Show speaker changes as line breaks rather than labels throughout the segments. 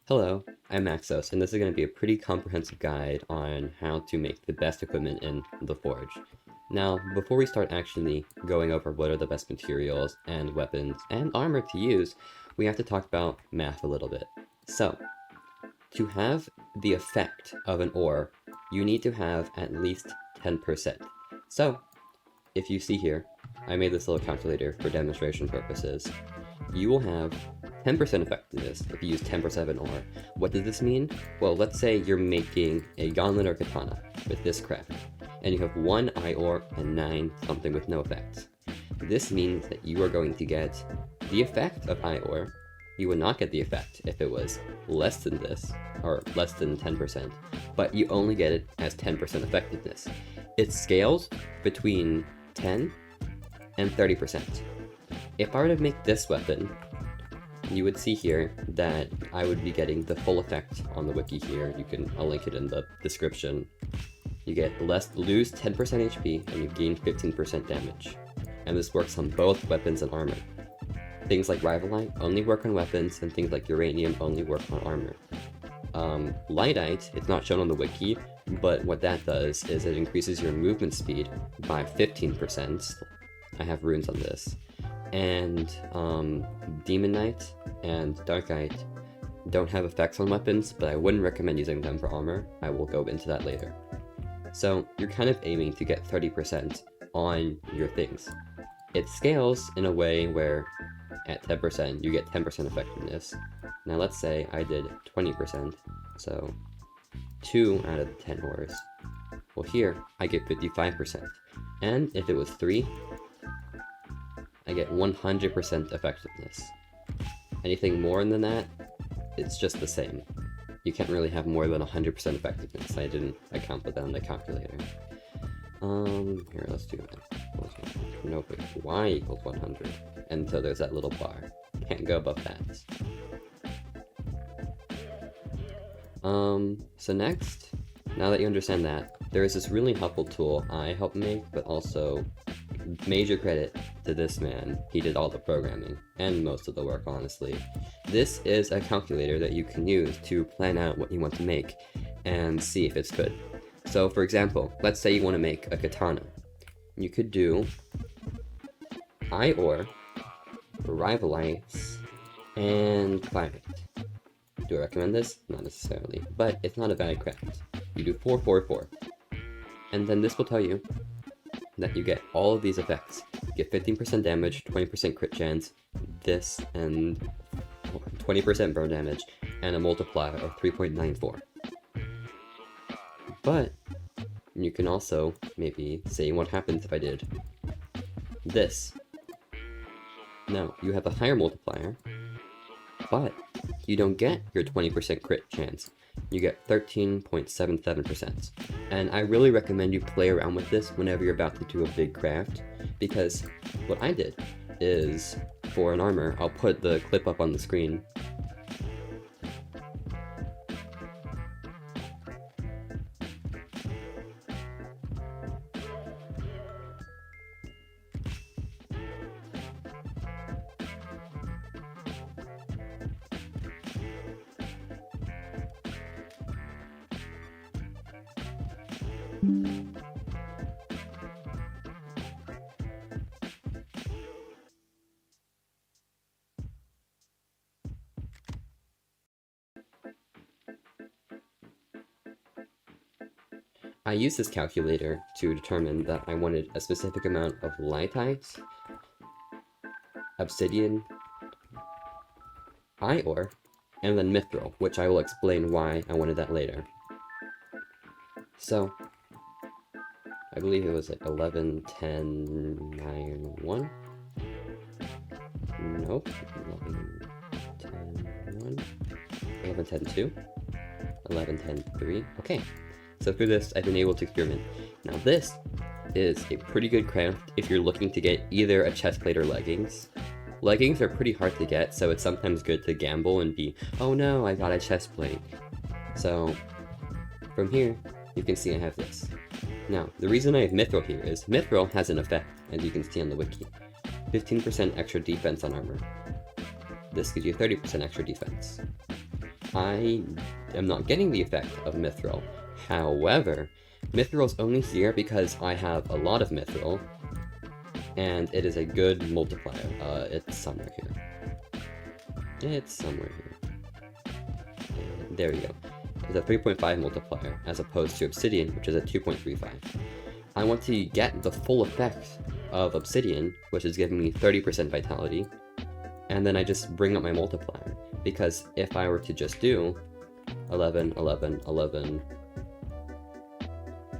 Hello, I'm Maxos, and this is going to be a pretty comprehensive guide on how to make the best equipment in the Forge. Now, before we start actually going over what are the best materials and weapons and armor to use, we have to talk about math a little bit. So, to have the effect of an ore, you need to have at least 10%. So, if you see here, I made this little calculator for demonstration purposes. You will have 10% effectiveness if you use 10% of an ore. What does this mean? Well, let's say you're making a gauntlet or katana with this craft, and you have 1 eye ore and 9 something with no effects. This means that you are going to get the effect of eye ore. You would not get the effect if it was less than this, or less than 10%, but you only get it as 10% effectiveness. It scales between 10 and 30%. If I were to make this weapon, you would see here that I would be getting the full effect on the wiki here. I'll link it in the description. You lose 10% HP and you gain 15% damage. And this works on both weapons and armor. Things like Rivalite only work on weapons, and things like Uranium only work on armor. Lightite, it's not shown on the wiki, but what that does is it increases your movement speed by 15%. I have runes on this. And Demonite and Darkite don't have effects on weapons, but I wouldn't recommend using them for armor. I will go into that later. So you're kind of aiming to get 30% on your things. It scales in a way where at 10% you get 10% effectiveness. Now let's say I did 20%, so 2 out of 10 ores. Well, here I get 55%, and if it was 3, I get 100% effectiveness. Anything more than that, it's just the same. You can't really have more than 100% effectiveness. I didn't account for that on the calculator. Here, let's do that. Nope, y equals 100. And so there's that little bar. Can't go above that. So next, now that you understand that, there is this really helpful tool I helped make, but also major credit to this man. He did all the programming, and most of the work, honestly. This is a calculator that you can use to plan out what you want to make, and see if it's good. So for example, let's say you want to make a katana. You could do eye ore, rivalites, and pyrite. Do I recommend this? Not necessarily, but it's not a bad craft. You do 4, 4, 4. And then this will tell you that you get all of these effects. You get 15% damage, 20% crit chance, this, and 20% burn damage, and a multiplier of 3.94. But you can also maybe say what happens if I did this. Now, you have a higher multiplier, but you don't get your 20% crit chance. You get 13.77%. And I really recommend you play around with this whenever you're about to do a big craft, because what I did is, for an armor, I'll put the clip up on the screen. I used this calculator to determine that I wanted a specific amount of lightite, obsidian, eye ore, and then mithril, which I will explain why I wanted that later. So, I believe it was like 11, 10, 9, 1. Nope. 11, 10, 1. 11, 10, 2. 11, 10, 3. Okay. So through this, I've been able to experiment. Now this is a pretty good craft if you're looking to get either a chestplate or leggings. Leggings are pretty hard to get, so it's sometimes good to gamble and be, oh no, I got a chestplate. So from here, you can see I have this. Now, the reason I have mithril here is mithril has an effect, as you can see on the wiki. 15% extra defense on armor. This gives you 30% extra defense. I am not getting the effect of Mithril. However, Mithril's only here because I have a lot of Mithril, and it is a good multiplier. It's somewhere here. It's somewhere here. And there we go. It's a 3.5 multiplier, as opposed to Obsidian, which is a 2.35. I want to get the full effect of Obsidian, which is giving me 30% vitality, and then I just bring up my multiplier, because if I were to just do 11, 11, 11,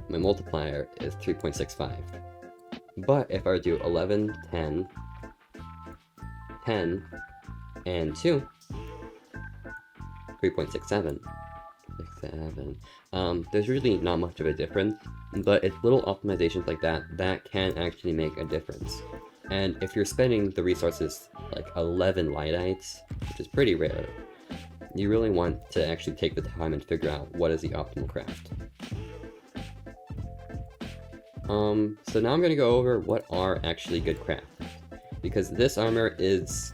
my multiplier is 3.65. But if I were to do 11, 10, 10, and 2, 3.67. 67. There's really not much of a difference, but it's little optimizations like that that can actually make a difference. And if you're spending the resources like 11 Lightites, which is pretty rare, you really want to actually take the time and figure out what is the optimal craft. So now I'm going to go over what are actually good crafts. Because this armor it's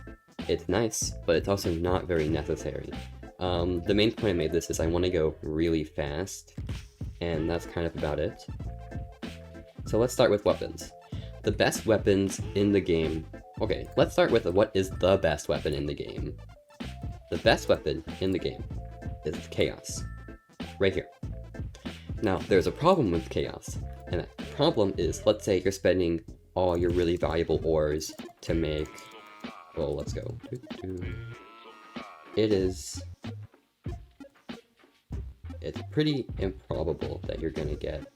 nice, but it's also not very necessary. The main point I made this is I want to go really fast, and that's kind of about it. So let's start with weapons. The best weapons in the game... Okay, let's start with what is the best weapon in the game. The best weapon in the game is Chaos. Right here. Now, there's a problem with Chaos, and that problem is, let's say you're spending all your really valuable ores to make... Well, let's go. It's pretty improbable that you're gonna get...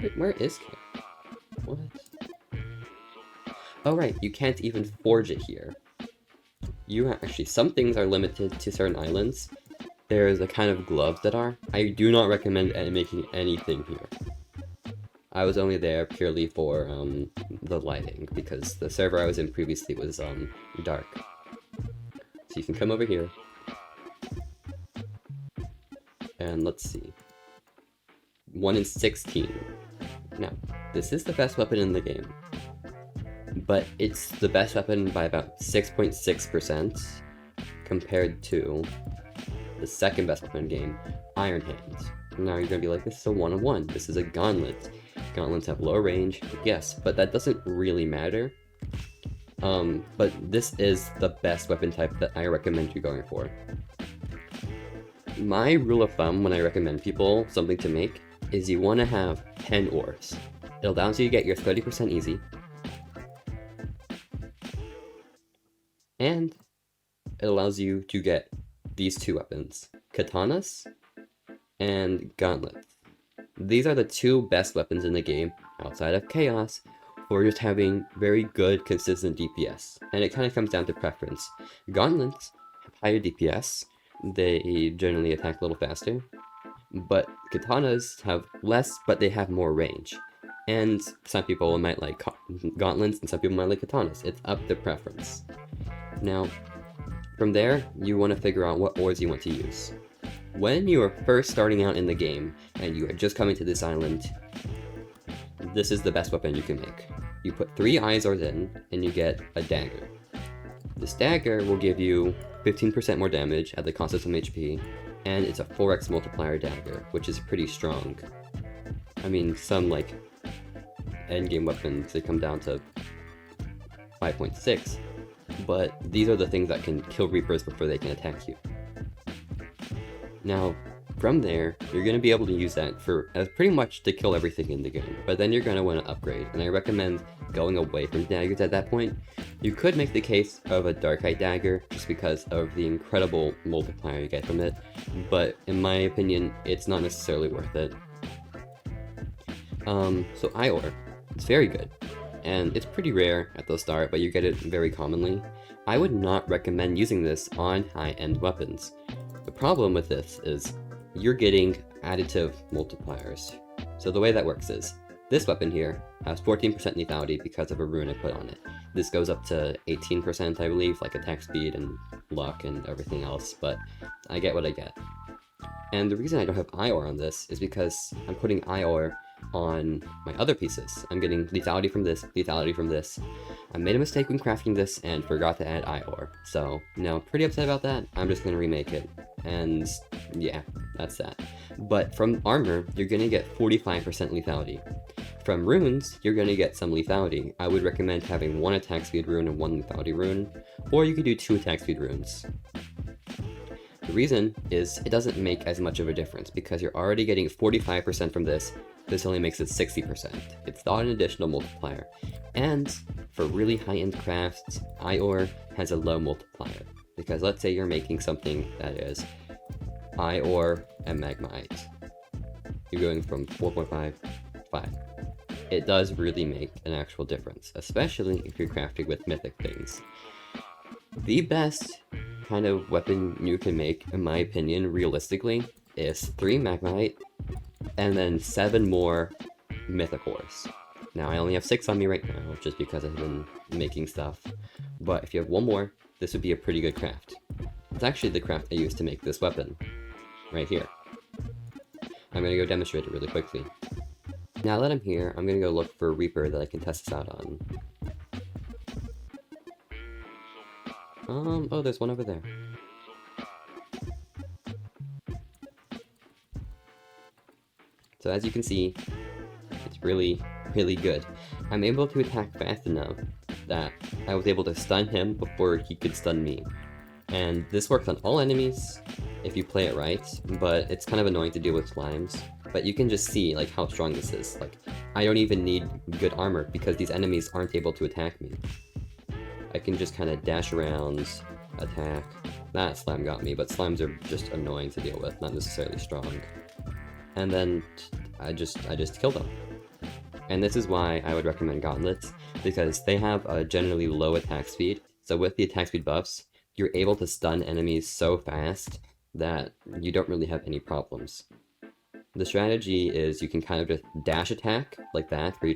Wait, where is Chaos? What? Oh right, you can't even forge it here. Actually, some things are limited to certain islands. There's a kind of gloves that are. I do not recommend making anything here. I was only there purely for the lighting, because the server I was in previously was dark. So you can come over here. And let's see. 1 in 16. Now, this is the best weapon in the game. But it's the best weapon by about 6.6% compared to the second best weapon in the game, Iron Hands. Now you're gonna be like, this is a 1-on-1, this is a gauntlet. Gauntlets have low range, yes, but that doesn't really matter. But this is the best weapon type that I recommend you going for. My rule of thumb when I recommend people something to make is you want to have 10 ores. It allows you to get your 30% easy. And it allows you to get these two weapons, katanas and gauntlets. These are the two best weapons in the game, outside of Chaos, for just having very good, consistent DPS. And it kind of comes down to preference. Gauntlets have higher DPS, they generally attack a little faster, but katanas have less, but they have more range. And some people might like gauntlets, and some people might like katanas. It's up to preference. Now, from there, you want to figure out what ores you want to use. When you are first starting out in the game, and you are just coming to this island, this is the best weapon you can make. You put 3 ice ores in, and you get a dagger. This dagger will give you 15% more damage at the cost of some HP, and it's a 4x multiplier dagger, which is pretty strong. I mean, some, like, endgame weapons, they come down to 5.6, but these are the things that can kill Reapers before they can attack you. Now, from there, you're going to be able to use that for pretty much to kill everything in the game, but then you're going to want to upgrade, and I recommend going away from daggers at that point. You could make the case of a Darkite dagger, just because of the incredible multiplier you get from it, but in my opinion, it's not necessarily worth it. So Ior, it's very good, and it's pretty rare at the start, but you get it very commonly. I would not recommend using this on high-end weapons. The problem with this is you're getting additive multipliers. So the way that works is, this weapon here has 14% lethality because of a rune I put on it. This goes up to 18%, I believe, like attack speed and luck and everything else, but I get what I get. And the reason I don't have Ior on this is because I'm putting Ior on my other pieces. I'm getting lethality from this, lethality from this. I made a mistake when crafting this and forgot to add Ior. So, now I'm pretty upset about that. I'm just going to remake it. And Yeah, that's that. But from armor, you're gonna get 45% lethality. From runes, you're gonna get some lethality. I would recommend having 1 attack speed rune and 1 lethality rune, or you could do 2 attack speed runes. The reason is it doesn't make as much of a difference because you're already getting 45% from this. This only makes it 60%. It's not an additional multiplier. And for really high-end crafts, Ior has a low multiplier. Because let's say you're making something that is Ior and Magmite. You're going from 4.5 to 5. It does really make an actual difference, especially if you're crafting with mythic things. The best kind of weapon you can make, in my opinion, realistically, is 3 Magmite, and then 7 more mythic ores. Now, I only have 6 on me right now, just because I've been making stuff, but if you have 1 more, this would be a pretty good craft. It's actually the craft I used to make this weapon, right here. I'm gonna go demonstrate it really quickly. Now that I'm here, I'm gonna go look for a Reaper that I can test this out on. Oh, there's one over there. So as you can see, it's really, really good. I'm able to attack fast enough that I was able to stun him before he could stun me. And this works on all enemies if you play it right, but it's kind of annoying to deal with slimes. But you can just see like how strong this is. Like, I don't even need good armor because these enemies aren't able to attack me. I can just kind of dash around, attack. That slime got me, but slimes are just annoying to deal with, not necessarily strong. And then I just killed them. And this is why I would recommend gauntlets, because they have a generally low attack speed. So with the attack speed buffs, you're able to stun enemies so fast that you don't really have any problems. The strategy is you can kind of just dash attack like that, where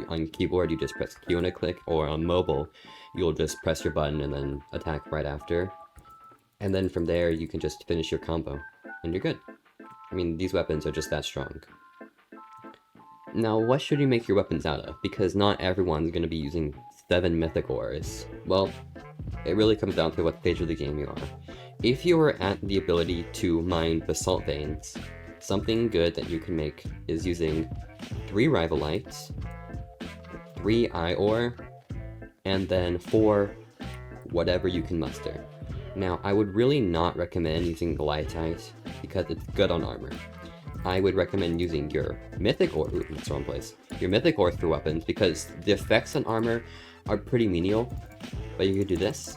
on keyboard you just press Q and a click, or on mobile you'll just press your button and then attack right after. And then from there you can just finish your combo, and you're good. I mean, these weapons are just that strong. Now, what should you make your weapons out of? Because not everyone's going to be using 7 mythic ores. Well, it really comes down to what stage of the game you are. If you are at the ability to mine basalt veins, something good that you can make is using 3 rivalites, 3 Ior, and then 4 whatever you can muster. Now, I would really not recommend using Glytite because it's good on armor. I would recommend using your mythic ore. Ooh, that's the wrong place. Your mythic ores for weapons, because the effects on armor are pretty menial. But you can do this,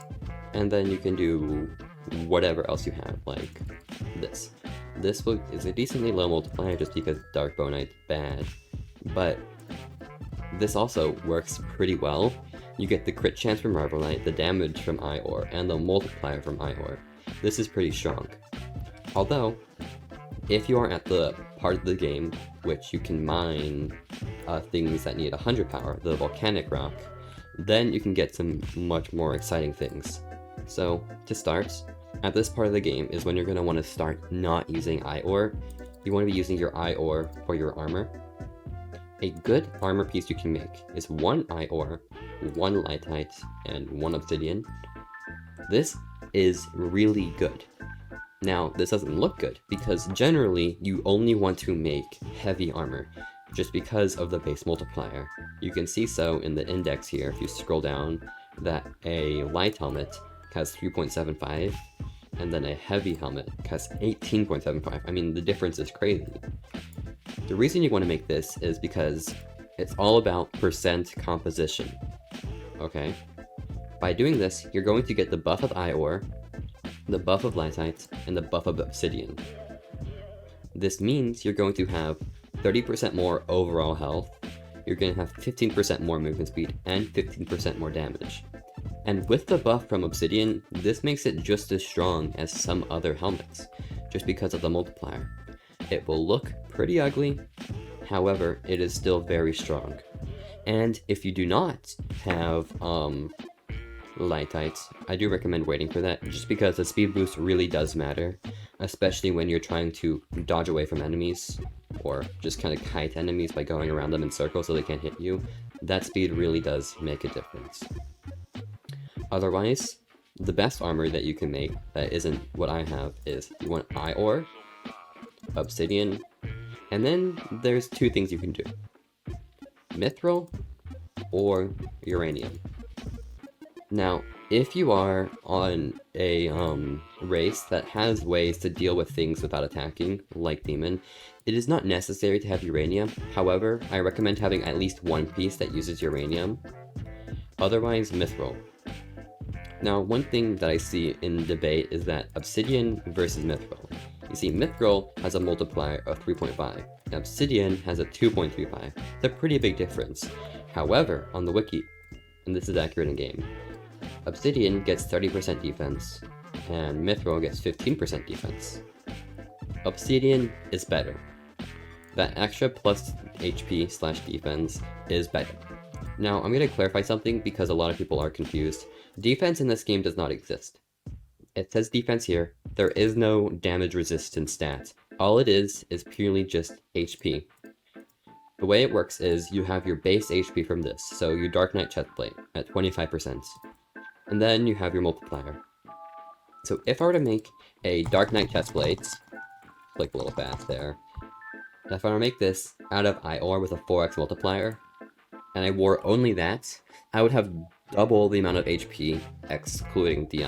and then you can do whatever else you have, like this. This is a decently low multiplier just because Dark Bonite's bad, but this also works pretty well. You get the crit chance from Marvelite, the damage from Ior, and the multiplier from Ior. This is pretty strong. Although, if you are at the part of the game which you can mine things that need 100 power, the volcanic rock, then you can get some much more exciting things. So, to start, at this part of the game is when you're going to want to start not using Ior. You want to be using your Ior for your armor. A good armor piece you can make is 1 Ior, 1 Lightite, and 1 Obsidian. This is really good. Now, this doesn't look good, because generally, you only want to make heavy armor, just because of the base multiplier. You can see so in the index here, if you scroll down, that a light helmet has 3.75, and then a heavy helmet has 18.75. I mean, the difference is crazy. The reason you want to make this is because it's all about percent composition, okay? By doing this, you're going to get the buff of Ior, the buff of Lightite, and the buff of Obsidian. This means you're going to have 30% more overall health, you're going to have 15% more movement speed, and 15% more damage. And with the buff from Obsidian, this makes it just as strong as some other helmets, just because of the multiplier. It will look pretty ugly, however, it is still very strong. And if you do not have Lightite, I do recommend waiting for that, just because the speed boost really does matter, especially when you're trying to dodge away from enemies, or just kind of kite enemies by going around them in circles so they can't hit you. That speed really does make a difference. Otherwise, the best armor that you can make that isn't what I have is you want Ior, obsidian, and then there's two things you can do. Mithril or uranium. Now, if you are on a race that has ways to deal with things without attacking, like Demon, it is not necessary to have uranium. However, I recommend having at least one piece that uses uranium. Otherwise, Mithril. Now, one thing that I see in debate is that obsidian versus mithril. You see, mithril has a multiplier of 3.5, and obsidian has a 2.35. It's a pretty big difference. However, on the wiki, and this is accurate in game, obsidian gets 30% defense, and mithril gets 15% defense. Obsidian is better. That extra plus HP/defense is better. Now, I'm going to clarify something because a lot of people are confused. Defense in this game does not exist. It says defense here. There is no damage resistance stat. All it is purely just HP. The way it works is you have your base HP from this, so your Dark Knight chestplate at 25%. And then you have your multiplier. So if I were to make a Dark Knight chestplate, click a little fast there, if I were to make this out of iron with a 4x multiplier, and I wore only that, I would have double the amount of HP, excluding the,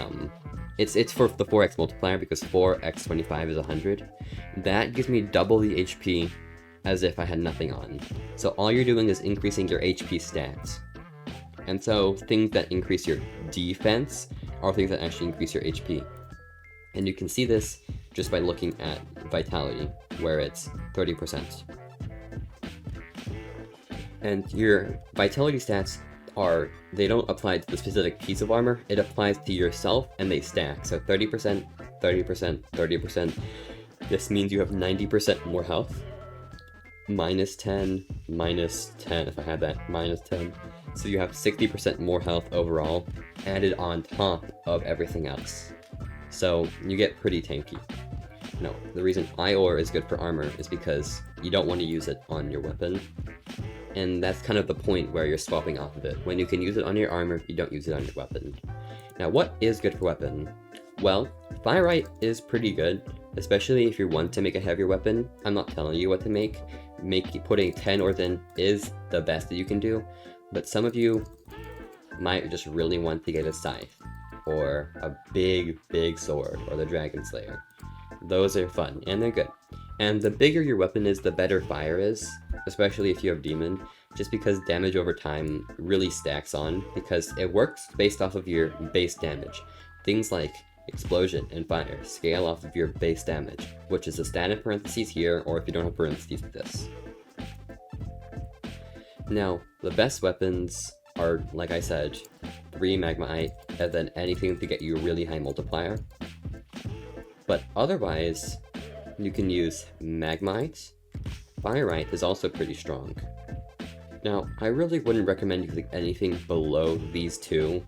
it's for the 4x multiplier because 4x 25 is 100. That gives me double the HP as if I had nothing on. So all you're doing is increasing your HP stats. And so things that increase your defense are things that actually increase your HP. And you can see this just by looking at vitality, where it's 30%. And your vitality stats they don't apply to the specific piece of armor, it applies to yourself and they stack. So 30%, 30%, 30%. This means you have 90% more health. Minus 10, minus 10 if I had that, minus 10. So you have 60% more health overall, added on top of everything else. So you get pretty tanky. No, the reason Ior is good for armor is because you don't want to use it on your weapon. And that's kind of the point where you're swapping off of it. When you can use it on your armor, you don't use it on your weapon. Now, what is good for weapon? Well, Firelight is pretty good, especially if you want to make a heavier weapon. I'm not telling you what to make. Putting 10 ores in is the best that you can do, but some of you might just really want to get a scythe, or a big sword, or the Dragon Slayer. Those are fun, and they're good. And the bigger your weapon is, the better fire is, especially if you have Demon, just because damage over time really stacks on, because it works based off of your base damage. Things like explosion and fire scale off of your base damage, which is a stat in parentheses here, or if you don't have parentheses, this. Now, the best weapons are, like I said, 3 Magmite, and then anything to get you a really high multiplier. But otherwise, you can use Magmite. Firelight is also pretty strong. Now, I really wouldn't recommend using anything below these two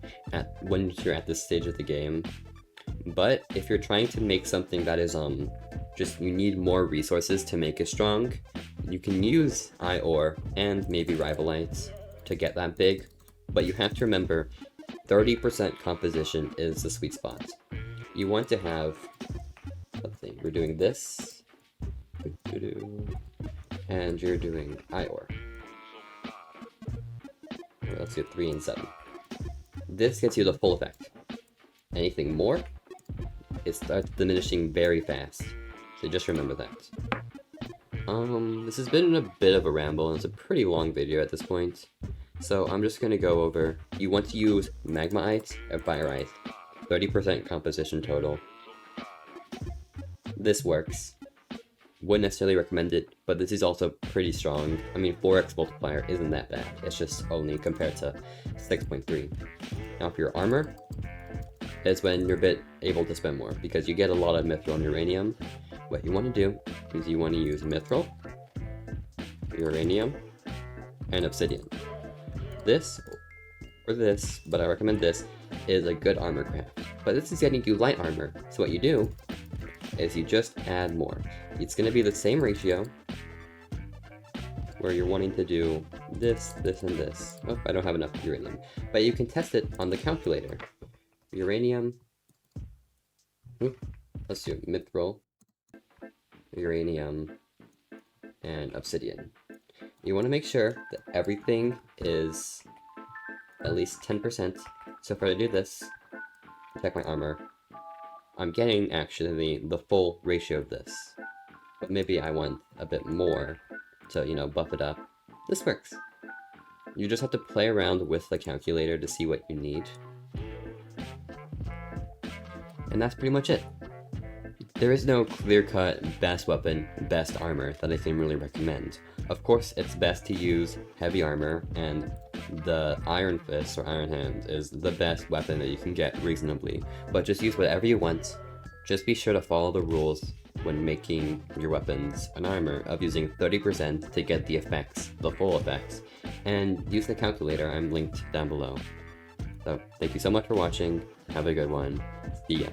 when you're at this stage of the game. But if you're trying to make something that is you need more resources to make it strong, you can use Ior and maybe Rivalites to get that big. But you have to remember, 30% composition is the sweet spot. You want to have, let's see, we're doing this, and you're doing Ior. Let's do 3 and 7. This gets you the full effect. Anything more, it starts diminishing very fast. So just remember that. This has been a bit of a ramble, and it's a pretty long video at this point. So I'm just gonna go over, you want to use Magmite and Firelight, 30% composition total. This works. Wouldn't necessarily recommend it, but this is also pretty strong. I mean, 4x multiplier isn't that bad. It's just only compared to 6.3. Now for your armor, is when you're a bit able to spend more, because you get a lot of mithril and uranium. What you want to do is you want to use mithril, uranium, and obsidian. This, or this, but I recommend this, is a good armor craft. But this is getting you light armor, so what you do is you just add more. It's going to be the same ratio, where you're wanting to do this, this, and this. Oh, I don't have enough uranium. But you can test it on the calculator. Uranium, let's do mithril, uranium, and obsidian. You want to make sure that everything is at least 10%. So if I do this, check my armor, I'm getting actually the full ratio of this. But maybe I want a bit more to, buff it up. This works. You just have to play around with the calculator to see what you need. And that's pretty much it. There is no clear-cut best weapon, best armor that I can really recommend. Of course, it's best to use heavy armor, and the Iron Fist or Iron Hand is the best weapon that you can get reasonably, but just use whatever you want. Just be sure to follow the rules when making your weapons and armor of using 30% to get the effects, the full effects, and use the calculator I'm linked down below. So, thank you so much for watching, have a good one, see ya.